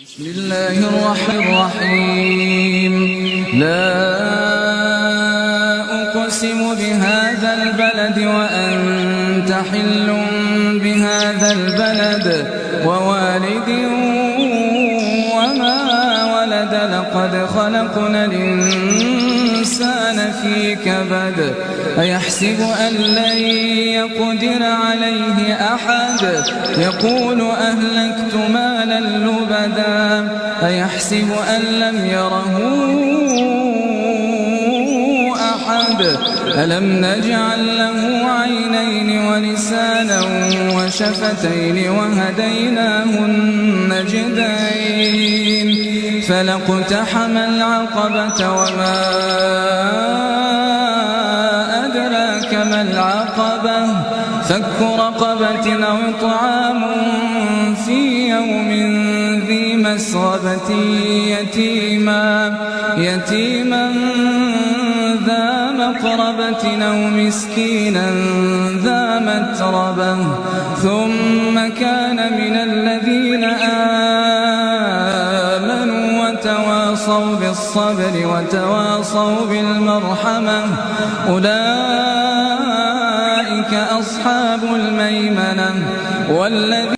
بسم الله الرحمن الرحيم. لا أقسم بهذا البلد وأنت حل بهذا البلد ووالد وما ولد لقد خلقنا الإنسان في كبد أيحسب أن لن يقدر عليه أحد يقول أهلكت مالا لبدا أيحسب أن لم يره أحد ألم نجعل له عينين ولسانا وشفتين وهديناه النجدين فلاقتحم العقبة وما أدراك ما العقبة فك رقبة أو إطعام في يوم ذي مسغبة يتيما ذا مقربة أو مسكينا ذا متربة ثم كان من الذين آمنوا وتواصوا بالصبر وتواصوا بالمرحمة أولئك أصحاب الميمنة والذين